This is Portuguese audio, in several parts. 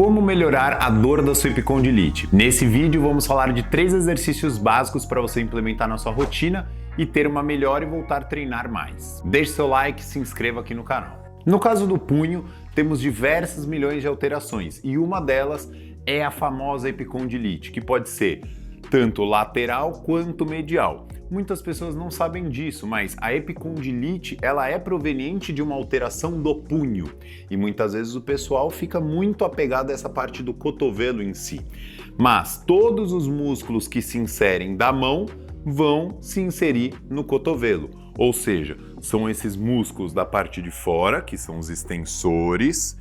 Como melhorar a dor da sua epicondilite? Nesse vídeo vamos falar de 3 exercícios básicos para você implementar na sua rotina e ter uma melhora e voltar a treinar mais. Deixe seu like e se inscreva aqui no canal. No caso do punho, temos diversas milhões de alterações e uma delas é a famosa epicondilite, que pode ser tanto lateral quanto medial. Muitas pessoas não sabem disso, mas a epicondilite ela é proveniente de uma alteração do punho e muitas vezes o pessoal fica muito apegado a essa parte do cotovelo em si. Mas todos os músculos que se inserem da mão vão se inserir no cotovelo, ou seja, são esses músculos da parte de fora, que são os extensores,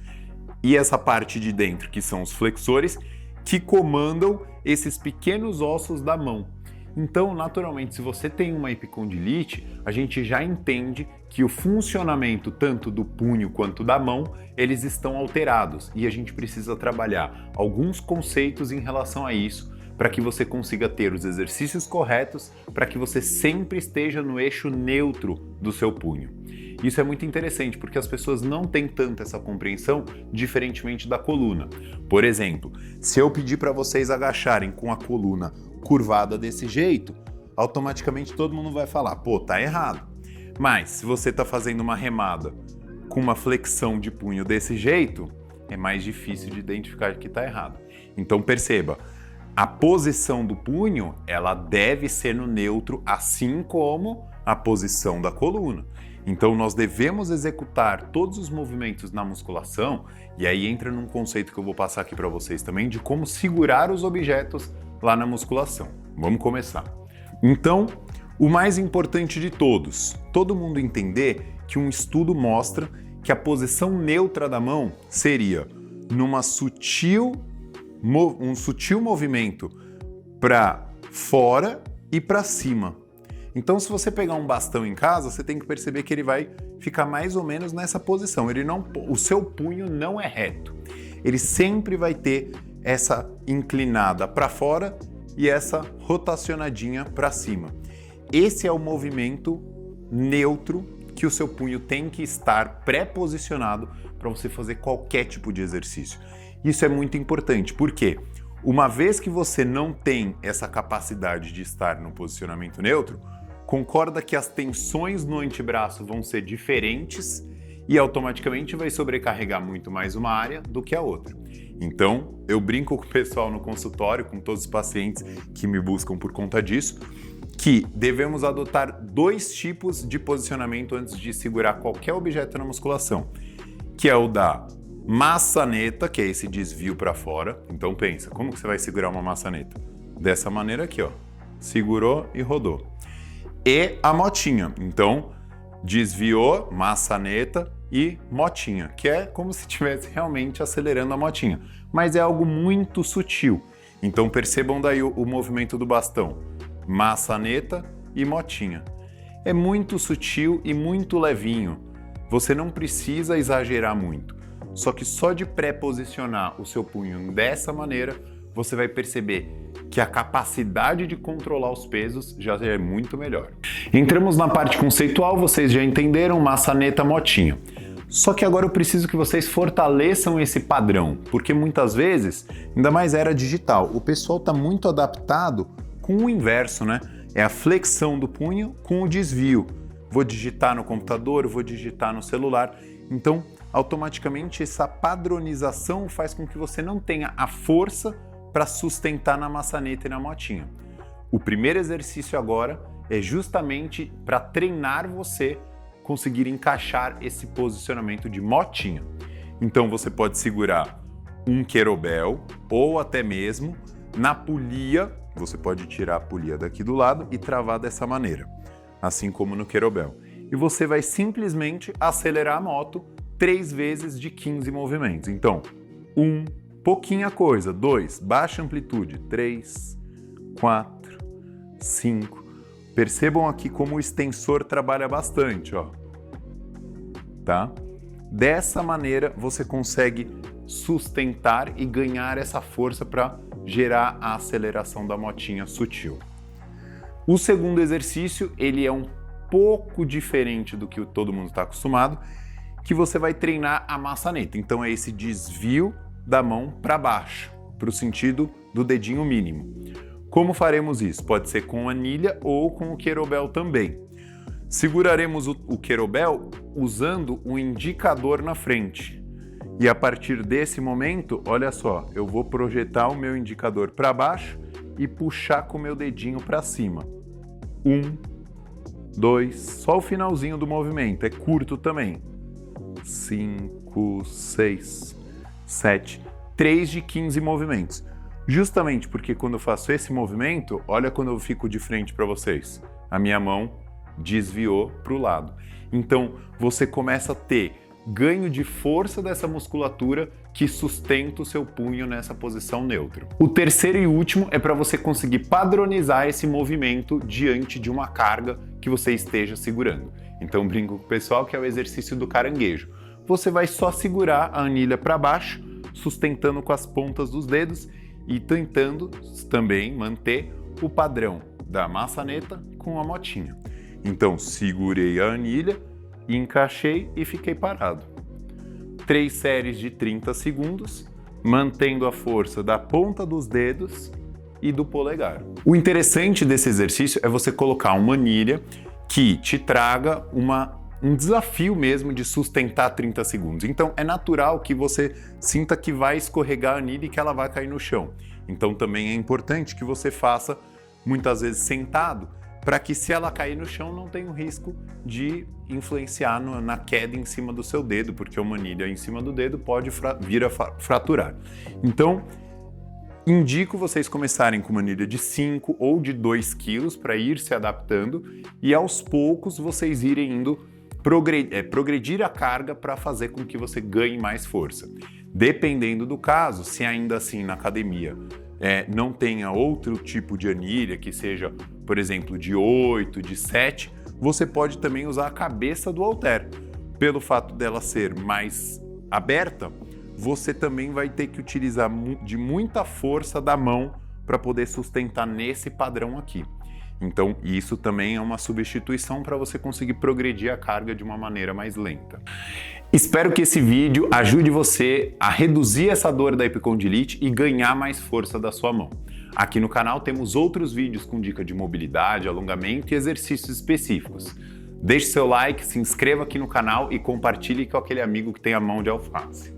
e essa parte de dentro, que são os flexores, que comandam esses pequenos ossos da mão. Então, naturalmente, se você tem uma epicondilite, a gente já entende que o funcionamento tanto do punho quanto da mão, eles estão alterados e a gente precisa trabalhar alguns conceitos em relação a isso para que você consiga ter os exercícios corretos, para que você sempre esteja no eixo neutro do seu punho. Isso é muito interessante porque as pessoas não têm tanto essa compreensão, diferentemente da coluna. Por exemplo, se eu pedir para vocês agacharem com a coluna curvada desse jeito, automaticamente todo mundo vai falar, pô, tá errado. Mas se você tá fazendo uma remada com uma flexão de punho desse jeito, é mais difícil de identificar que tá errado. Então perceba, a posição do punho, ela deve ser no neutro, assim como a posição da coluna. Então nós devemos executar todos os movimentos na musculação, e aí entra num conceito que eu vou passar aqui para vocês também, de como segurar os objetos lá na musculação. Vamos começar. Então, o mais importante de todos, todo mundo entender que um estudo mostra que a posição neutra da mão seria um sutil movimento para fora e para cima. Então, se você pegar um bastão em casa, você tem que perceber que ele vai ficar mais ou menos nessa posição. O seu punho não é reto. Ele sempre vai ter essa inclinada para fora e essa rotacionadinha para cima. Esse é o movimento neutro que o seu punho tem que estar pré-posicionado para você fazer qualquer tipo de exercício. Isso é muito importante, porque uma vez que você não tem essa capacidade de estar no posicionamento neutro, concorda que as tensões no antebraço vão ser diferentes e automaticamente vai sobrecarregar muito mais uma área do que a outra. Então, eu brinco com o pessoal no consultório, com todos os pacientes que me buscam por conta disso, que devemos adotar 2 tipos de posicionamento antes de segurar qualquer objeto na musculação, que é o da maçaneta, que é esse desvio para fora. Então pensa, como que você vai segurar uma maçaneta? Dessa maneira aqui, ó. Segurou e rodou. E a motinha. Então, desviou, maçaneta e motinha, que é como se estivesse realmente acelerando a motinha. Mas é algo muito sutil. Então percebam daí o movimento do bastão. Maçaneta e motinha. É muito sutil e muito levinho. Você não precisa exagerar muito. Só que só de pré-posicionar o seu punho dessa maneira, você vai perceber que a capacidade de controlar os pesos já é muito melhor. Entramos na parte conceitual, vocês já entenderam, maçaneta, motinha. Só que agora eu preciso que vocês fortaleçam esse padrão, porque muitas vezes, ainda mais era digital, o pessoal está muito adaptado com o inverso, né? É a flexão do punho com o desvio. Vou digitar no computador, vou digitar no celular. Então, automaticamente, essa padronização faz com que você não tenha a força para sustentar na maçaneta e na motinha. O primeiro exercício agora é justamente para treinar você conseguir encaixar esse posicionamento de motinha. Então você pode segurar um querobel ou até mesmo na polia, você pode tirar a polia daqui do lado e travar dessa maneira, assim como no querobel. E você vai simplesmente acelerar a moto 3 vezes de 15 movimentos. Então, 1, pouquinha coisa, 2, baixa amplitude, 3, 4, 5. Percebam aqui como o extensor trabalha bastante, ó. Tá? Dessa maneira você consegue sustentar e ganhar essa força para gerar a aceleração da motinha sutil. O segundo exercício, ele é um pouco diferente do que todo mundo está acostumado, que você vai treinar a maçaneta. Então é esse desvio da mão para baixo, para o sentido do dedinho mínimo. Como faremos isso? Pode ser com anilha ou com o querobel também. Seguraremos o querobel usando o indicador na frente. E a partir desse momento, olha só, eu vou projetar o meu indicador para baixo e puxar com o meu dedinho para cima. 1, 2, só o finalzinho do movimento, é curto também. 5, 6, 7, 3 de 15 movimentos. Justamente porque quando eu faço esse movimento, olha quando eu fico de frente para vocês. A minha mão desviou para o lado. Então, você começa a ter ganho de força dessa musculatura que sustenta o seu punho nessa posição neutra. O terceiro e último é para você conseguir padronizar esse movimento diante de uma carga que você esteja segurando. Então, brinco com o pessoal que é o exercício do caranguejo. Você vai só segurar a anilha para baixo, sustentando com as pontas dos dedos e tentando também manter o padrão da maçaneta com a motinha. Então, segurei a anilha, encaixei e fiquei parado. 3 séries de 30 segundos, mantendo a força da ponta dos dedos e do polegar. O interessante desse exercício é você colocar uma anilha que te traga um desafio mesmo de sustentar 30 segundos. Então é natural que você sinta que vai escorregar a anilha e que ela vai cair no chão. Então também é importante que você faça muitas vezes sentado, para que se ela cair no chão não tenha o risco de influenciar na queda em cima do seu dedo, porque uma anilha em cima do dedo pode vir a fraturar. Então, indico vocês começarem com uma anilha de 5 ou de 2 quilos para ir se adaptando e aos poucos vocês irem indo progredir a carga para fazer com que você ganhe mais força. Dependendo do caso, se ainda assim na academia não tenha outro tipo de anilha que seja, por exemplo, de 8, de 7, você pode também usar a cabeça do halter. Pelo fato dela ser mais aberta, você também vai ter que utilizar de muita força da mão para poder sustentar nesse padrão aqui. Então, isso também é uma substituição para você conseguir progredir a carga de uma maneira mais lenta. Espero que esse vídeo ajude você a reduzir essa dor da epicondilite e ganhar mais força da sua mão. Aqui no canal temos outros vídeos com dica de mobilidade, alongamento e exercícios específicos. Deixe seu like, se inscreva aqui no canal e compartilhe com aquele amigo que tem a mão de alface.